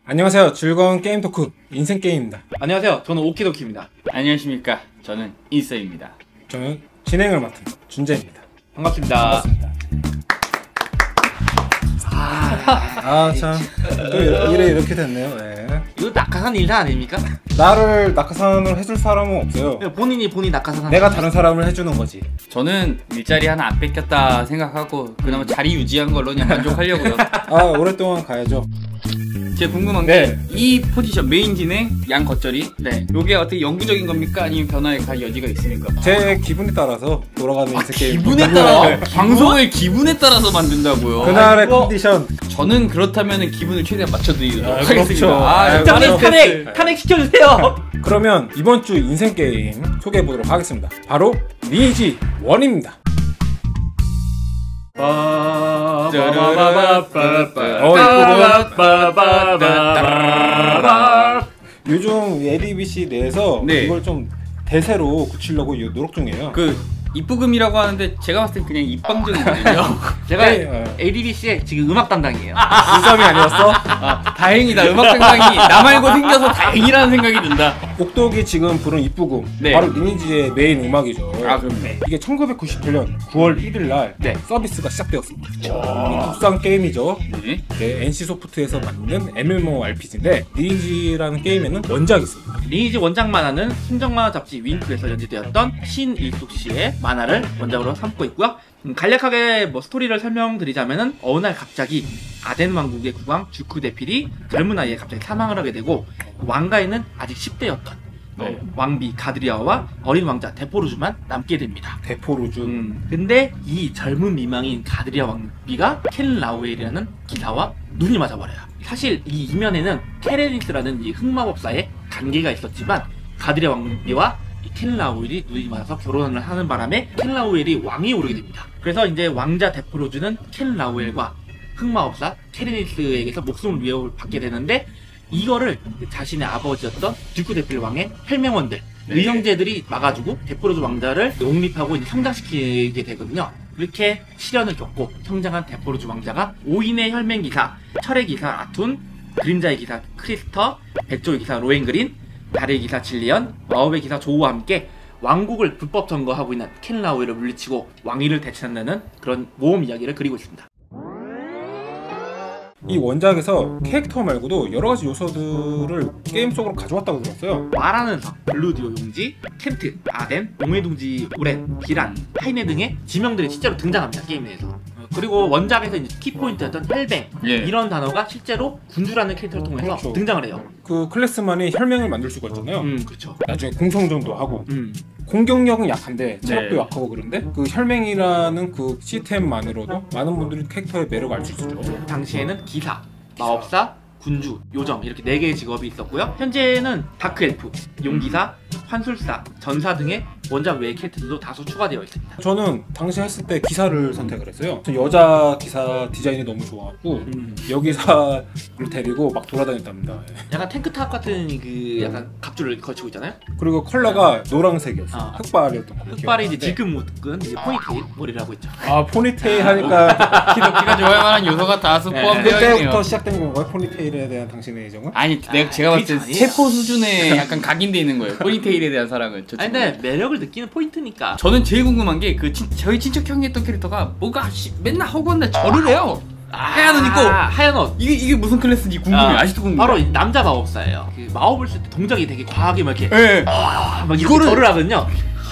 안녕하세요. 즐거운 게임 토크 인생게임입니다. 안녕하세요. 저는 오키도키입니다. 안녕하십니까. 저는 인서입니다. 저는 진행을 맡은 준재입니다. 반갑습니다. 참 또 이렇게 됐네요. 네. 이거 낙하산 인사 아닙니까? 나를 낙하산을 해줄 사람은 없어요. 본인 낙하산 내가 다른 사람을 해주는 거지. 저는 일자리 하나 안 뺏겼다 생각하고 그나마 자리 유지한 걸로 그냥 만족하려고요. 오랫동안 가야죠. 제가 궁금한 게 이 포지션 메인 진행 양 겉절이 요게 어떻게 영구적인 겁니까? 아니면 변화에 갈 여지가 있습니까? 제 기분에 따라서 돌아가는 인생게임. 기분에 따라? 방송을 기분에 따라서 만든다고요? 그날의 컨디션. 저는 그렇다면 기분을 최대한 맞춰드리도록 하겠습니다. 그렇죠. 탄핵 시켜주세요. 그러면 이번 주 인생게임 소개해보도록 하겠습니다. 바로 리니지 1입니다. 요즘 ADBC 내에서 이걸 좀 대세로 굳히려고 노력 중이에요. 입부금이라고 하는데 제가 봤을 땐 그냥 입방정이거든요. 제가 ADBC의 지금 음악 담당이에요. 인썸이 아니었어? 다행이다. 음악 담당이 나 말고 생겨서 다행이라는 생각이 든다. 옥독이 지금 부른 입부금 바로 리니지의 메인 음악이죠. 그럼요. 이게 1998년 9월 1일 날 서비스가 시작되었습니다. 국산 게임이죠. NC소프트에서 만든 MMORPG인데 리니지라는 게임에는 원작이 있습니다. 리니지 원작만 하는 순정만화 잡지 윙크에서 연재되었던 신일숙씨의 만화를 원작으로 삼고 있고요. 간략하게 스토리를 설명드리자면은 어느 날 갑자기 아덴 왕국의 국왕 주크데필이 젊은 나이에 갑자기 사망을 하게 되고 왕가에는 아직 10대였던 왕비 가드리아와 어린 왕자 데포루즈만 남게 됩니다. 데포루즈. 근데 이 젊은 미망인 가드리아 왕비가 켈 라우엘이라는 기사와 눈이 맞아버려요. 사실 이 이면에는 케레니스라는 이 흑마법사의 관계가 있었지만 가드리아 왕비와 켈 라우엘이 눈이 맞아서 결혼을 하는 바람에 켈 라우엘이 왕위에 오르게 됩니다. 그래서 이제 왕자 데포루즈는 켈 라우엘과 흑마법사 케레니스에게서 목숨을 위협받게 되는데 이거를 자신의 아버지였던 듀크데필 왕의 혈맹원들 의형제들이 막아주고 데포루즈 왕자를 옹립하고 이제 성장시키게 되거든요. 그렇게 시련을 겪고 성장한 데포루즈 왕자가 5인의 혈맹기사 철의 기사 아툰, 그림자의 기사 크리스터, 백조의 기사 로엔그린, 달의 기사 질리언, 마법의 기사 조우와 함께 왕국을 불법 점거하고 있는 켈 라우엘을 물리치고 왕위를 되찾는 그런 모험 이야기를 그리고 있습니다. 이 원작에서 캐릭터 말고도 여러가지 요소들을 게임 속으로 가져왔다고 들었어요. 말하는 성, 블루디오 용지, 켄트, 아덴, 용의둥지 우렌, 기란, 하이네 등의 지명들이 실제로 등장합니다. 게임 내에서. 그리고 원작에서 이제 키포인트였던 혈맹 이런 단어가 실제로 군주라는 캐릭터를 통해서 등장을 해요. 그 클래스만이 혈맹을 만들 수가 있잖아요. 그렇죠. 나중에 공성전도 하고 공격력은 약한데 체력도 약하고 그런데 그 혈맹이라는 그 시스템만으로도 많은 분들이 캐릭터의 매력을 알 수 있었죠. 당시에는 기사, 마법사, 군주, 요정 이렇게 4개의 직업이 있었고요. 현재는 다크엘프, 용기사, 환술사, 전사 등의 원작 외의 캐릭터들도 다소 추가되어 있습니다. 저는 당시 했을 때 기사를 선택을 했어요. 여자 기사 디자인이 너무 좋아갖고 여기사를 데리고 막 돌아다녔답니다. 약간 탱크탑 같은 그 약간 갑주를 거치고 있잖아요. 그리고 컬러가 노란색이었어요. 흑발이었던 거. 흑발이 이제 질끈 묶은 포니테일 머리라고 있죠. 포니테일 하니까 키도키가 좋아할 만한 요소가 다수 포함되어 있네요. 그때부터 시작된 건가요? 포니테일에 대한 당신의 애정은? 아니 제가 봤을 때 세포 수준에 약간 각인돼 있는 거예요. 포니테일에 대한 사랑은. 아니 근데 매력을 느끼는 포인트니까. 저는 제일 궁금한 게 저희 친척 형이 했던 캐릭터가 뭐가 맨날 허구한데 절을 해요. 하얀 옷 입고 하얀 옷. 이게 무슨 클래스인지 궁금해요. 아직도 궁금해요. 바로 남자 마법사예요. 그 마법을 쓸 때 동작이 되게 과하게 막 이렇게 막 이거를 절을 하거든요.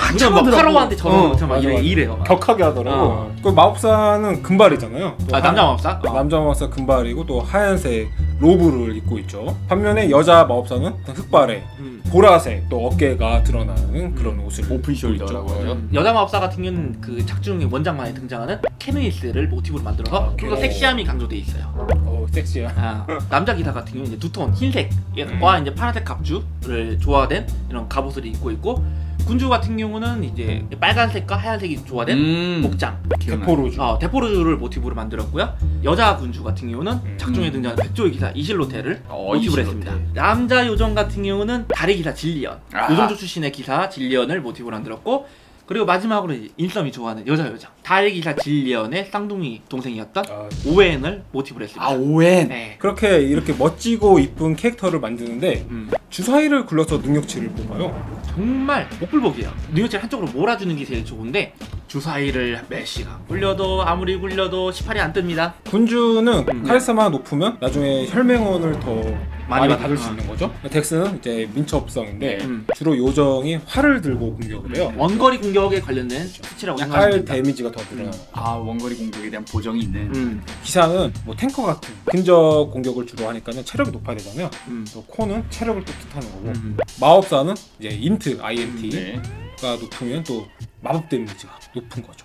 그냥 막 파라오한테 저는 이래요. 격하게 하더라고. 그 마법사는 금발이잖아요. 남자 마법사? 남자 마법사 금발이고 또 하얀색 로브를 입고 있죠. 반면에 여자 마법사는 흑발에 보라색 또 어깨가 드러나는 그런 옷을 오픈 숄더라고 하죠. 여자 마법사 같은 경우는 그 작중 원작만에 등장하는 케네니스를 모티브로 만들어서 좀 더 섹시함이 강조되어 있어요. 섹시야. 남자 기사 같은 경우는 이제 두톤 흰색과 이제 파란색 갑주를 조화된 이런 갑옷을 입고 있고, 군주 같은 경우는 이제 빨간색과 하얀색이 조화된 복장 데포루즈 데포루즈를 모티브로 만들었고요. 여자 군주 같은 경우는 작중에 등장하는 백조의 기사 이실로테를 모티브로 했습니다. 남자 요정 같은 경우는 달의 기사 질리언, 요정조 출신의 기사 질리언을 모티브로 만들었고, 그리고 마지막으로 이제 인썸이 좋아하는 여자 요정 달기사 질리언의 쌍둥이 동생이었던 오웬을 모티브로 했습니다. 아 오웬. 네. 그렇게 이렇게 멋지고 이쁜 캐릭터를 만드는데 주사위를 굴려서 능력치를 뽑아요. 정말 목불복이에요. 능력치를 한쪽으로 몰아주는 게 제일 좋은데 주사위를 몇 시간 굴려도 아무리 굴려도 18이 안 뜹니다. 군주는 카리스마가 높으면 나중에 혈맹원을 더 많이 받을 수 있는 거죠. 덱스는 이제 민첩성인데 주로 요정이 활을 들고 공격을 해요. 원거리 공격에 관련된 스치라고 활 생각하시면 데미지가 더 들어요. 아 원거리 공격에 대한 보정이 있는. 기사는 뭐 탱커 같은 근접 공격을 주로 하니까는 체력이 높아야 되잖아요. 또 코는 체력을 또 뜻하는 거고 마법사는 이제 인트 INT가 높으면 또 마법 데미지가 높은 거죠.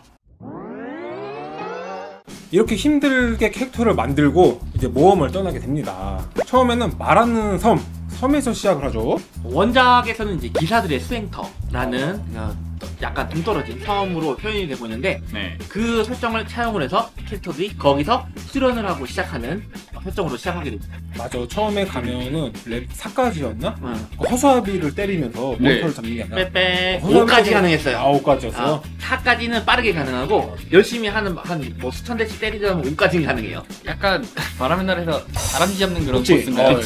이렇게 힘들게 캐릭터를 만들고 이제 모험을 떠나게 됩니다. 처음에는 말하는 섬에서 시작을 하죠. 원작에서는 이제 기사들의 수행터라는 약간 동떨어진 섬으로 표현이 되고 있는데 그 설정을 차용을 해서 캐릭터들이 거기서 수련을 하고 시작하는 설정으로 시작하게 됩니다. 맞아. 처음에 가면은 랩 4까지였나? 허수아비를 때리면서 몬스터를 잡는 게 아니라 빼빼 5까지 가능했어요. 5까지였어요? 4까지는 빠르게 가능하고 열심히 하는 뭐 수천 대씩 때리자면 5까지는 가능해요. 약간 바람의 나라에서 다람쥐 잡는 그런 그치? 보스인가요?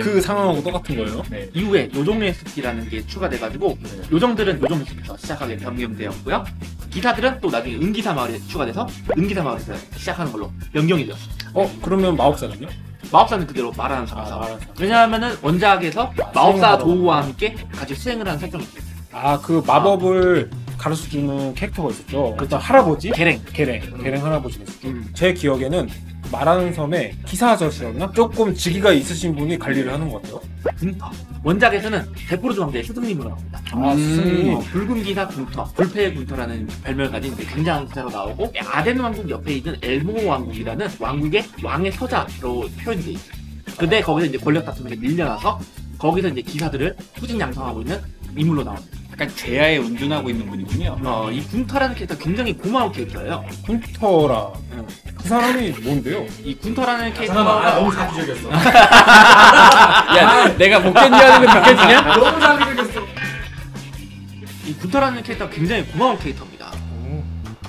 그 상황하고 똑같은 거예요. 이후에 요정의 숲이라는 게 추가돼가지고 요정들은 요정의 숲에서 시작하게 변경되었고요. 기사들은 또 나중에 은기사 마을에 추가돼서 은기사 마을에서 시작하는 걸로 변경이 되었습니다. 그러면 마법사는요? 마법사는 그대로 말하는 섬에서 말하는 섬. 왜냐하면은 원작에서 마법사 도우와 함께 같이 수행을 하는 설정이 있어요. 그 마법을 가르쳐주는 캐릭터가 있었죠. 어떤 할아버지? 계랭 할아버지가 있었죠. 제 기억에는 말하는 섬에 기사 아저씨였나? 조금 직위가 있으신 분이 관리를 하는 것 같아요. 군터. 원작에서는 데프로즈 왕자의 스승님으로 나옵니다. 스승님. 붉은 기사 군터, 불패의 군터라는 별명을 가진 굉장한 기사로 나오고 아덴 왕국 옆에 있는 엘모 왕국이라는 왕국의 왕의 서자로 표현이 돼 있어요. 근데 거기서 이제 권력 다툼에 밀려나서 거기서 이제 기사들을 후진양성하고 있는 인물로 나옵니다. 약간 제야에 운전하고 있는 분이군요. 이 군터라는 캐릭터 굉장히 고마운 캐릭터예요. 군터라. 그 사람이 뭔데요? 이 군터라는 캐릭터가 너무 자기적이었어. 야, 내가 목견지하는 거 느껴지냐? 너무 자기적이었어. 이 군터라는 캐릭터가 굉장히 고마운 캐릭터입니다.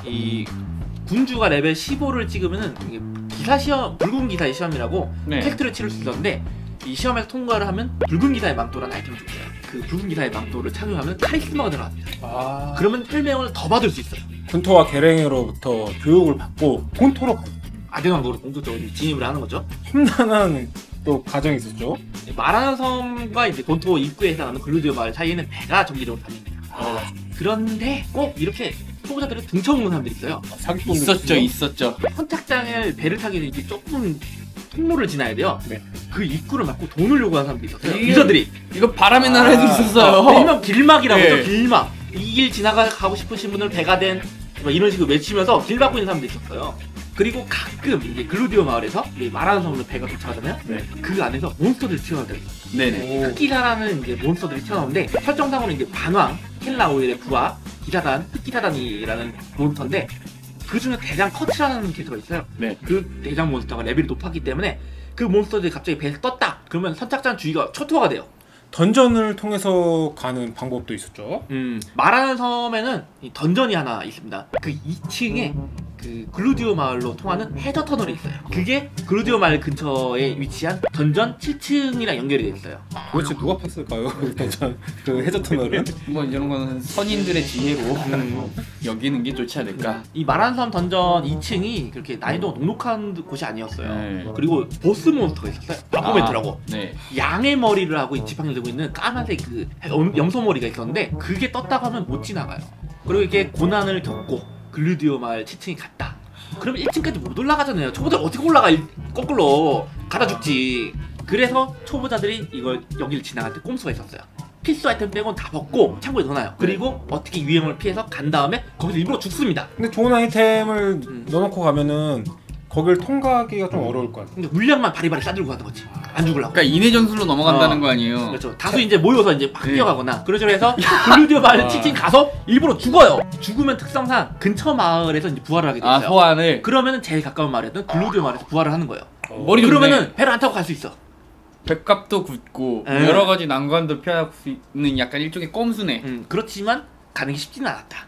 이 군주가 레벨 15를 찍으면은 이게 기사 시험, 붉은 기사의 시험이라고 테스트를 치를 수 있었는데 이 시험에서 통과를 하면 붉은 기사의 망토라는 아이템을 줬어요. 그 붉은 기사의 망토를 착용하면 카리스마가 들어갑니다. 그러면 혈맹을 더 받을 수 있어요. 군토와 게랭으로부터 교육을 받고 본토로 가요. 아덴 왕국으로 본격적으로 진입을 하는 거죠. 험난한 또 과정이 있었죠. 마라나 섬과 이제 본토 입구에 해당하는 글루디오 마을 사이에는 배가 정기적으로 다닙니다. 그런데 꼭 이렇게 초보자들을 등쳐먹는 사람들이 있어요. 사기꾼 있었죠. 선착장을 배를 타기 전에 조금 통로를 지나야 돼요. 그 입구를 막고 돈을 요구하는 사람들이 있었어요. 유저들이. 이거 바람의 나라에도 있었어요. 일명 길막이라고 하죠. 길막. 이 길 지나가고 싶으신 분을 배가 된 이런 식으로 외치면서 길 막고 있는 사람들이 있었어요. 그리고 가끔 이제 글루디오 마을에서 마라나 섬으로 배가 도착하잖아요. 그 안에서 몬스터들이 튀어나와요. 흑기사라는 이제 몬스터들이 튀어나오는데 설정상으로 이제 반왕, 켈라오일의 부하, 기사단, 흑기사단이라는 몬스터인데 그 중에 대장 커츠라는 캐릭터가 있어요. 그 대장 몬스터가 레벨이 높았기 때문에 그 몬스터들이 갑자기 배에서 떴다. 그러면 선착장 주위가 초토화가 돼요. 던전을 통해서 가는 방법도 있었죠. 마라나 섬에는 이 던전이 하나 있습니다. 그 2층에 그 글루디오 마을로 통하는 해저 터널이 있어요. 그게 글루디오 마을 근처에 위치한 던전 7층이랑 연결이 돼 있어요. 도대체 누가 팠을까요? 던전 그 해저 터널은? 뭐 이런 거는 선인들의 지혜로 여기는 게 좋지 않을까. 이 마라나 섬 던전 2층이 그렇게 난이도가 녹록한 곳이 아니었어요. 그리고 보스 몬스터가 있었어요. 바코멘트라고. 양의 머리를 하고 이 지팡이를 들고 있는 까만색 그 염소 머리가 있었는데 그게 떴다고 하면 못 지나가요. 그리고 이게 고난을 겪고 글루디오 마을 7층에 갔다. 그러면 1층까지 못 올라가잖아요. 초보자들 어떻게 올라가? 거꾸로 가다 죽지. 그래서 초보자들이 이걸 여기를 지나갈 때 꼼수가 있었어요. 필수 아이템 빼고는 다 벗고 창고에 넣어놔요. 그리고 어떻게 유행을 피해서 간 다음에 거기서 일부러 죽습니다. 근데 좋은 아이템을 넣어놓고 가면은 거길 통과하기가 좀 어려울 것 같아요. 근데 물량만 바리바리 싸들고 가는 거지. 안 죽으려고. 그러니까 인해 전술로 넘어간다는 거 아니에요. 그렇죠. 다수 이제 모여서 이제 막 뛰어가거나 그런 식으로 해서 글루디오 마을 7층 가서 일부러 죽어요. 죽으면 특성상 근처 마을에서 이제 부활을 하게 돼요. 소환을. 그러면은 제일 가까운 마을이었던 글루디오 마을에서 부활을 하는 거예요. 머리 그러면은 배를 안 타고 갈 수 있어. 백값도 굳고 여러 가지 난관도 피할 수 있는 약간 일종의 꼼수네. 그렇지만 가는 게 쉽지는 않았다.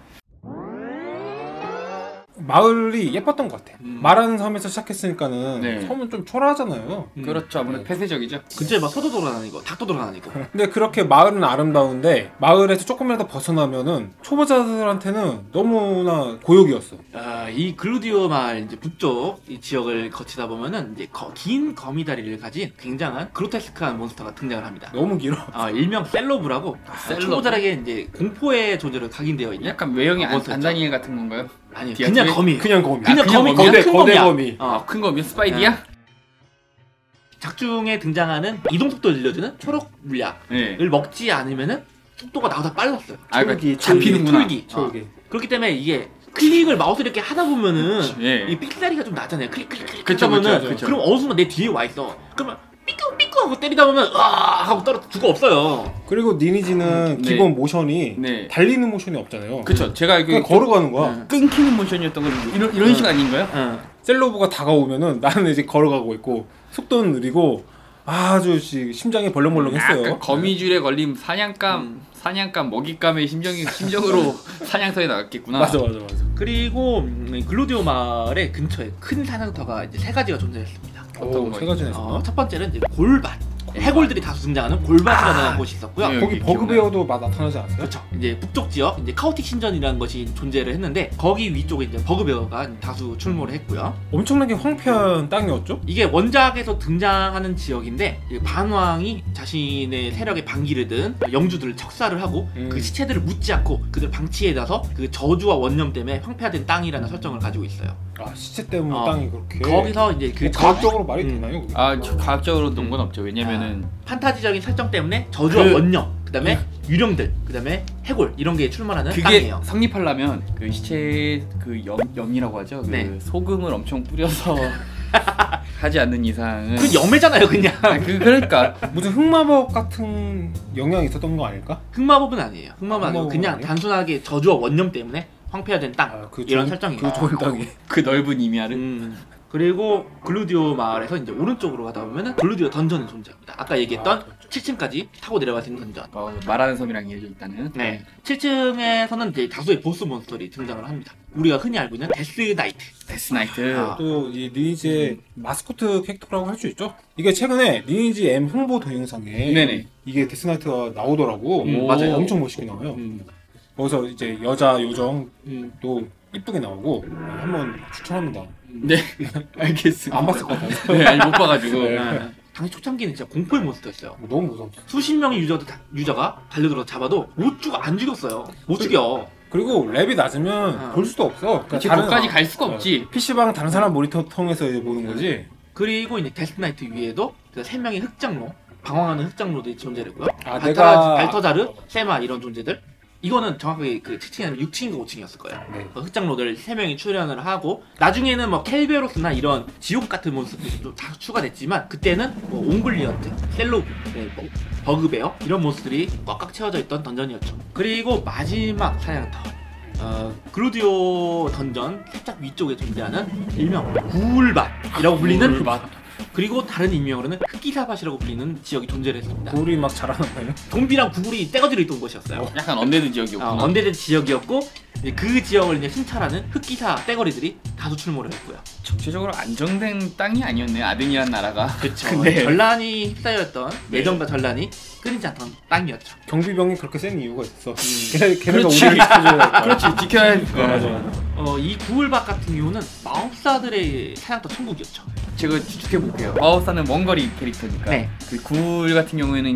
마을이 예뻤던 것 같아. 말하는 섬에서 시작했으니까는 네. 섬은 좀 초라하잖아요. 그렇죠. 아무래도 폐쇄적이죠. 근처에 막 소도 돌아다니고 닭도 돌아다니고. 근데 그렇게 마을은 아름다운데 마을에서 조금이라도 벗어나면은 초보자들한테는 너무나 고역이었어. 이 글루디오 마을 이제 북쪽 이 지역을 거치다 보면은 이제 긴 거미다리를 가진 굉장한 그로테스크한 몬스터가 등장을 합니다. 너무 길어. 일명 셀로브라고 초보자에게 이제 공포의 존재로 각인되어 있는 약간 외형이 몬스터죠. 안다니엘 같은 건가요? 아니 디아 그냥 뒤에? 거미. 그냥 거미. 그냥 거미. 거미야? 그냥 큰 거대 거미야. 거미. 큰 거미 스파이디야? 작중에 등장하는 이동 속도를 늘려주는 초록 물약을 네. 먹지 않으면은 속도가 나보다 빨랐어요. 그러니까 잡히는구나. 톨기. 저기. 그렇기 때문에 이게 클릭을 마우스 이렇게 하다 보면은 예. 이 삑사리가 좀 나잖아요. 클릭 그쵸, 하다 보면 그쵸, 그쵸. 그럼 어느 순간 내 뒤에 와 있어. 그러면 삐꾸 하고 때리다 보면 하고 떨어 죽어 없어요. 그리고 니니지는 네. 기본 모션이 네. 달리는 모션이 없잖아요. 그쵸. 제가 그냥 이거 걸어가는 거야. 응. 끊기는 모션이었던 건 이런 식 아닌가요? 셀로브가 다가오면은 나는 이제 걸어가고 있고 속도는 느리고 아주 심장이 벌렁벌렁했어요. 약간 거미줄에 걸린 사냥감 먹잇감의 심정으로 사냥터에 나갔겠구나. 맞아. 그리고 글루디오 마을의 근처에 큰 사냥터가 이제 세 가지가 존재했습니다. 어떤 세 가지나 있었나? 첫 번째는 이제 골밭. 해골들이 다수 등장하는 골밭이라는 곳이 있었고요. 네. 거기 버그베어도 막 나타나지 않았어요? 그렇죠. 이제 북쪽 지역, 이제 카오틱 신전이라는 것이 존재를 했는데 거기 위쪽에 이제 버그베어가 다수 출몰을 했고요. 엄청나게 황폐한 땅이었죠? 이게 원작에서 등장하는 지역인데 이 반왕이 자신의 세력에 반기를 든 영주들을 척사를 하고 그 시체들을 묻지 않고 그들을 방치해 놔서 그 저주와 원념 때문에 황폐화된 땅이라는 설정을 가지고 있어요. 시체 때문에 땅이 그렇게. 거기서 이제 그 과학적으로 말이 되나요? 그게? 과학적으로 논 건 없죠. 왜냐면은 판타지적인 설정 때문에 저주와 원념, 그다음에 유령들, 그다음에 해골 이런 게 출몰하는 그게 땅이에요. 성립하려면 그 시체에 그 염이라고 하죠. 그 네. 소금을 엄청 뿌려서 하지 않는 이상은 그 염해잖아요, 그냥. 그러니까 무슨 흑마법 같은 영향이 있었던 거 아닐까? 흑마법은 아니에요. 흑마법은 아니고 흑마법은 그냥 아니에요? 단순하게 저주와 원념 때문에 황폐화된 땅 이런 설정이에요. 그 좋은 땅이. 그 넓은 이미아를 그리고 글루디오 마을에서 이제 오른쪽으로 가다 보면은 글루디오 던전이 존재합니다. 아까 얘기했던 7층까지 타고 내려갈 수 있는 던전. 말하는 섬이랑 이어져 있다는. 네. 7층에서는 이제 다수의 보스 몬스터들이 등장을 합니다. 우리가 흔히 알고 있는 데스나이트. 데스나이트. 또 이 리니지의 마스코트 캐릭터라고 할 수 있죠. 이게 최근에 리니지 M 홍보 동영상에 네네. 이게 데스나이트가 나오더라고. 맞아요. 엄청 멋있게 나와요. 거기서 이제 여자 요정도 이쁘게 나오고 한번 추천합니다. 네. 알겠습니다. 안 봤을 것 같아요. 네, 아니 못 봐가지고. 네. 당시 초창기는 진짜 공포의 몬스터였어요. 너무 무서웠어. 수십 명의 유저가 달려들어 잡아도 못 죽어, 안 죽였어요. 못 죽여. 그리고 랩이 낮으면 볼 수도 없어. 그치, 거기까지 갈 수가 없지. PC방 다른 사람 모니터 통해서 이제 보는 거지. 그리고 이제 데스나이트 위에도 그 3명의 흑장로, 방황하는 흑장로들이 존재했고요. 내가 발터자르, 세마 이런 존재들. 이거는 정확하게 그 7층이 아니면 6층인가 5층이었을 거예요. 네. 흑장로들 3명이 출연을 하고 나중에는 뭐 켈베로스나 이런 지옥 같은 몬스터들이 또 다 추가됐지만 그때는 뭐 옹글리언트, 셀로브, 뭐 버그베어 이런 몬스터들이 꽉꽉 채워져 있던 던전이었죠. 그리고 마지막 사냥터 글루디오 던전 살짝 위쪽에 존재하는 일명 구울밭이라고 불리는 구울밭. 그리고 다른 인명으로는 흑기사밭이라고 불리는 지역이 존재를 했습니다. 돌이 막 자라는 거예요? 좀비랑 구글이 떼거지로 있던 곳이었어요. 약간 언데드 지역이었구나. 언데드 지역이었고 이제 그 지역을 이제 순찰하는 흑기사 떼거리들이 다수 출몰을 했고요. 전체적으로 안정된 땅이 아니었네요. 아덴이란 나라가. 그렇죠. 근데 전란이 휩싸였던 예정과 전란이 끊이지 않던 땅이었죠. 경비병이 그렇게 센 이유가 있어. 걔네가 그렇지. 우리를 지켜줘야 그렇지, 지켜야 하니까. 맞아. 이 구울밭 같은 경우는 마법사들의 사냥터 천국이었죠. 제가 추측해볼게요. 마법사는 원거리 캐릭터니까. 네. 그 구울 같은 경우에는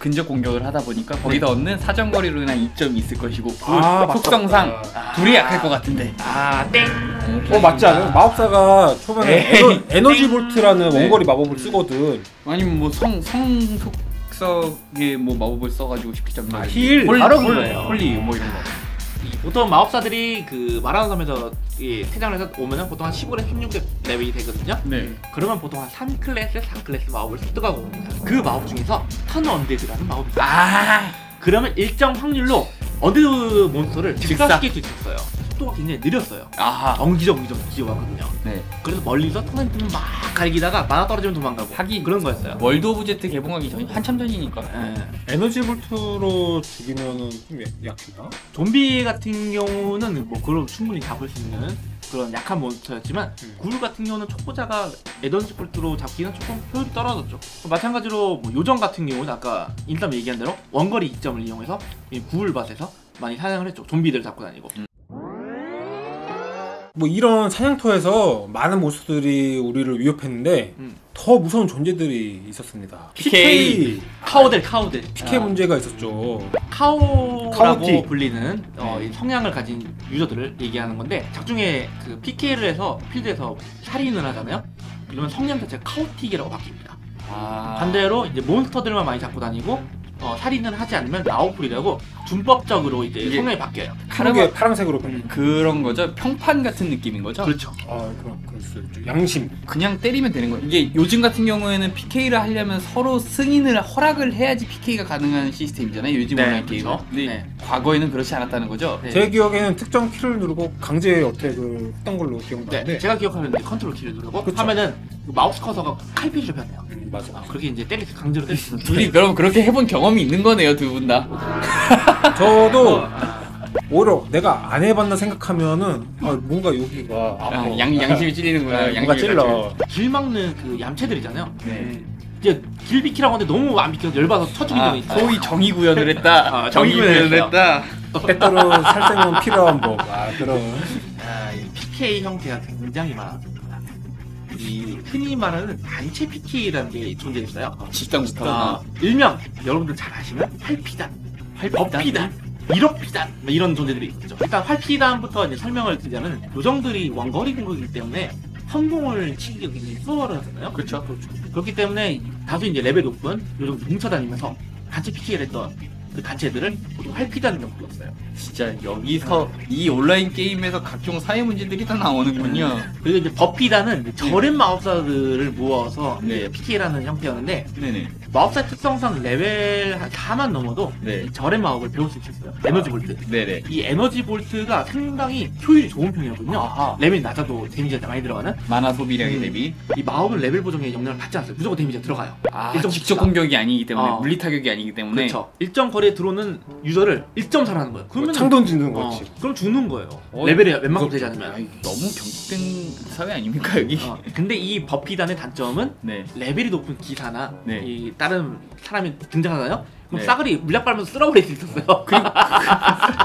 근접 공격을 하다 보니까 거기다 얻는 사정거리로 인한 이점이 있을 것이고 구울 속성상 맞다. 둘이 약할 것 같은데. 땡! 맞지 않아요? 마법사가 초반에 에너지 볼트라는 원거리 마법을 쓰거든. 아니면 뭐 성속의 뭐 마법을 써가지고 쉽게 잡는 힐! 바로 그거예요. 홀리 뭐 이런 거. 보통 마법사들이 그 마라는 섬에서 퇴장을 해서 오면은 보통 한 15에서 16렙 레벨이 되거든요. 네. 그러면 보통 한 3클래스, 4클래스 마법을 습득하고 옵니다. 그 마법 중에서 턴 언데드라는 마법이 있어요. 그러면 일정 확률로 언데드 몬스터를 직사시킬 수 있었어요. 속도가 굉장히 느렸어요. 엉기적 기어가거든요. 네. 그래서 멀리서 턴을 막 갈기다가 만화 떨어지면 도망가고 하긴 그런 거였어요. 월드 오브 제트 개봉하기 전 한참 전이니까. 에너지 볼트로 죽이면은 좀 약해나? 좀비 같은 경우는 뭐 그걸 충분히 잡을 수 있는 그런 약한 몬스터였지만 구울 같은 경우는 초보자가 에던스 볼트로 잡기는 조금 효율이 떨어졌죠. 마찬가지로 뭐 요정 같은 경우는 아까 인삼 얘기한 대로 원거리 이점을 이용해서 이 구울밭에서 많이 사냥을 했죠. 좀비들 잡고 다니고. 뭐 이런 사냥터에서 많은 몬스터들이 우리를 위협했는데 더 무서운 존재들이 있었습니다. PK. 카오델 PK 문제가 있었죠. 카오라고 카오티. 불리는 이 성향을 가진 유저들을 얘기하는 건데 작중에 그 PK를 해서 필드에서 살인을 하잖아요. 그러면 성향 자체가 카오틱이라고 바뀝니다. 반대로 이제 몬스터들만 많이 잡고 다니고 살인을 하지 않으면 라오풀이라고 준법적으로 이제 성향이 바뀌어요. 카르게 파란색으로 변해. 그런 거죠. 평판 같은 느낌인 거죠. 그렇죠. 그럴 수 있죠. 양심. 그냥 때리면 되는 거예요. 이게 요즘 같은 경우에는 PK를 하려면 서로 승인을 허락을 해야지 PK가 가능한 시스템이잖아요. 요즘 온라인 게임은. 근데 과거에는 그렇지 않았다는 거죠. 제 기억에는 특정 키를 누르고 강제 어택을 했던 걸로 기억나는데 제가 기억하는 컨트롤 키를 누르고 그쵸. 하면은 마우스 커서가 칼pit으로 변해요. 맞아. 그렇게 이제 강제로 때릴 수 있는. 둘이 그럼 그렇게 해본 경험이 있는 거네요, 두 분 다. 저도 오히려 내가 안 해봤나 생각하면은 뭔가 여기가 아파. 양심이 찔리는구나. 뭔가 찔러. 길 막는 그 얌체들이잖아요. 네. 이제 길 비키라고 하는데 너무 안 비켜서 열받아서 쳐죽인 적이 있어요. 소위 정의 구현을 했다. 정의 구현을 했다. 때때로 살생은 필요한 법. 그런. 이 PK 형태가 굉장히 많았습니다. 이 흔히 말하는 단체 PK라는 게 존재했어요. 집단부터. 일명 여러분들 잘 아시면 활피단, 법피단, 1억 피단 이런 존재들이 있죠. 일단 활피단부터 이제 설명을 드리자면 요정들이 원거리 공격이기 때문에 성공을 치기가 굉장히 수월하잖아요. 그렇죠. 그렇기 때문에 다소 이제 레벨 높은 요정들 뭉쳐다니면서 단체 PK를 했던 그 단체들을 모두 활피단이라고 불렀어요. 진짜 여기서 이 온라인 게임에서 각종 사회 문제들이 다 나오는군요. 그리고 이제 법피단은 저렴 마법사들을 모아서 이제 PK라는 형태였는데 네네. 마법사 특성상 레벨 한 4만 넘어도 네. 이 절의 마법을 배울 수 있었어요. 에너지 볼트. 네네. 이 에너지 볼트가 상당히 효율이 좋은 편이거든요. 아하. 레벨이 낮아도 데미지가 많이 들어가는. 만화 소비량에 대비. 이 마법은 레벨 보정에 영향을 받지 않았어요. 무조건 데미지가 들어가요. 일정 직접 공격이 아니기 때문에 물리 타격이 아니기 때문에. 그렇죠. 일정 거리에 들어오는 유저를 1.4라는 거예요. 그러면 창 던지는 거지. 그럼 죽는 거예요. 레벨이 웬만큼 되지 않으면. 너무 경직된 사회 아닙니까 여기? 근데 이 버피단의 단점은 네. 레벨이 높은 기사나 네. 이 다른 사람이 등장하잖아요. 그럼 네. 싸그리 물약 빨면서 쓸어버릴 수 있었어요.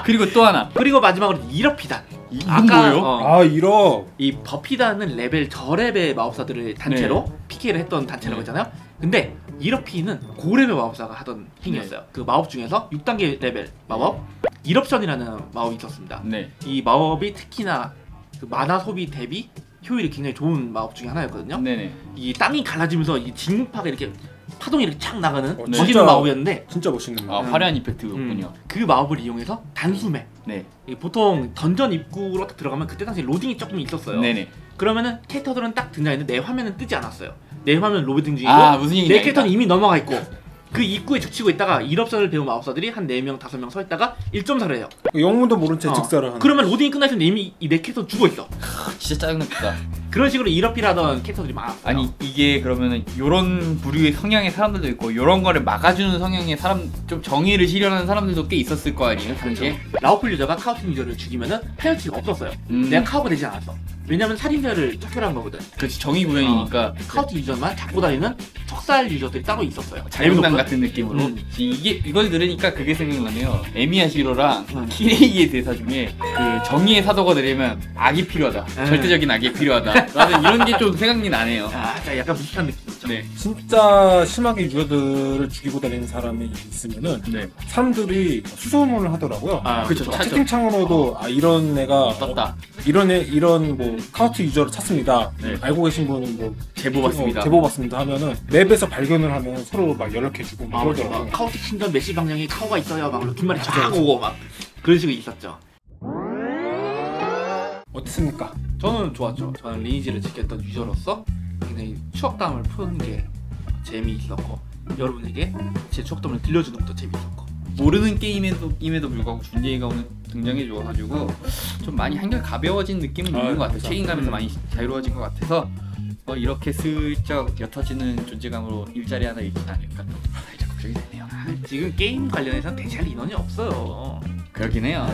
그리고 또 하나. 그리고 마지막으로 1업 피단. 이건 뭐예요? 1억. 이 버피단은 레벨 저레벨 마법사들을 단체로 PK를 했던 단체라고 했잖아요. 근데 1업 P는 고레벨 마법사가 하던 행위였어요. 그 마법 중에서 6단계 레벨 마법 1옵션이라는 마법이 있었습니다. 네. 이 마법이 특히나 그 마나 소비 대비 효율이 굉장히 좋은 마법 중에 하나였거든요. 네네. 이 땅이 갈라지면서 이 진흙파가 이렇게 파동이 이렇게 착 나가는 진짜 멋있는 마법이었는데 진짜 멋있는 마법. 화려한 이펙트군요. 그 마법을 이용해서 단숨에 네. 보통 던전 입구로 딱 들어가면 그때 당시 로딩이 조금 있었어요. 네네. 그러면은 캐릭터들은 딱 등장했는데 내 화면은 뜨지 않았어요. 내 화면 로딩 중이고 무슨 얘기인지 내 캐릭터는 이미 넘어가 있고 그 입구에 죽치고 있다가 1업선을 배운 마법사들이 한 4명, 5명 서 있다가 1.4를 해요. 영문도 모른 채 직사를 하는. 그러면 로딩이 끝날 텐데 이미 내 캐릭터 죽어 있어. 진짜 짜증났다. 그런 식으로 1업이라던 캐릭터들이 많았어요. 아니 이게 그러면은 요런 부류의 성향의 사람들도 있고 요런 거를 막아주는 성향의 사람, 좀 정의를 실현하는 사람들도 꽤 있었을 거 아니에요 당시에? 라오풀 유저가 카우팅 유저를 죽이면은 페널티가 없었어요. 내가 카우가 되지 않았어. 왜냐면 살인자를 척결한 거거든. 그렇지, 정의 구현이니까. 카우팅 유저만 잡고 다니는 척살 유저들이 따로 있었어요. 자유당 같은 느낌으로. 이걸 들으니까 그게 생각나네요. 에미야 시로랑 키레이의 대사 중에 그 정의의 사도가 되려면 악이 필요하다. 절대적인 악이 필요하다. 나는 이런 게 좀 생각이 나네요. 약간 비슷한 느낌이죠. 네. 진짜 심하게 유저들을 죽이고 다니는 사람이 있으면은 사람들이 수소문을 하더라고요. 그렇죠. 채팅창으로도 이런 애가 떴다. 이런 뭐 카우트 유저를 찾습니다. 알고 계신 분은 뭐 제보 받습니다. 제보 받습니다 하면은 맵에서 발견을 하면 서로 막 연락해주고 막 그러더라고요. 카우트 신전 메시 방향에 카우가 있어요. 막 뒷말이 쫙 오고 막 그런 식으로 있었죠. 어땠습니까? 저는 좋았죠. 저는 리니지를 지켰던 유저로서 굉장히 추억담을 푸는 게 재미있었고 여러분에게 제 추억담을 들려주는 것도 재미있었고 모르는 게임에도 불구하고 준예이가 오늘 등장해줘가지고 좀 많이 한결 가벼워진 느낌은 있는 것 같아요. 책임감에서 많이 자유로워진 것 같아서 이렇게 슬쩍 옅어지는 존재감으로 일자리 하나 있지 않을까 살짝 걱정이 되네요. 지금 게임 관련해서는 대체할 인원이 없어요. 그러긴 해요.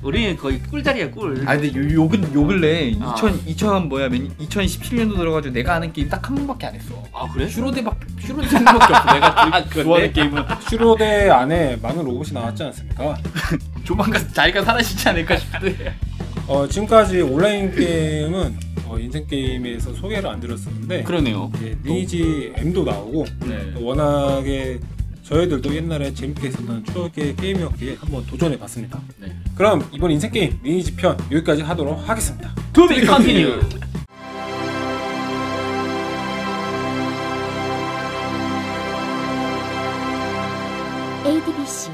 우리는 거의 꿀자리야 꿀. 아 근데 요 근래 아. 2017년도 들어가지고 내가 아는 게임 딱 한 번밖에 안 했어. 아 그래? 슈로데 생각밖에 없어. 내가 좋아하는 게임은. 슈로데 안에 많은 로봇이 나왔지 않습니까? 조만간 자리가 사라지지 않을까 싶은데. 지금까지 온라인 게임은 인생 게임에서 소개를 안 드렸었는데 그러네요. 리니지 M도 나오고 네. 또 워낙에 저희들도 옛날에 재밌게 했었던 추억의 게임이었기에 한번 도전해봤습니다. 네. 그럼 이번 인생 게임 리니지 편 여기까지 하도록 하겠습니다. To be continued. ADBC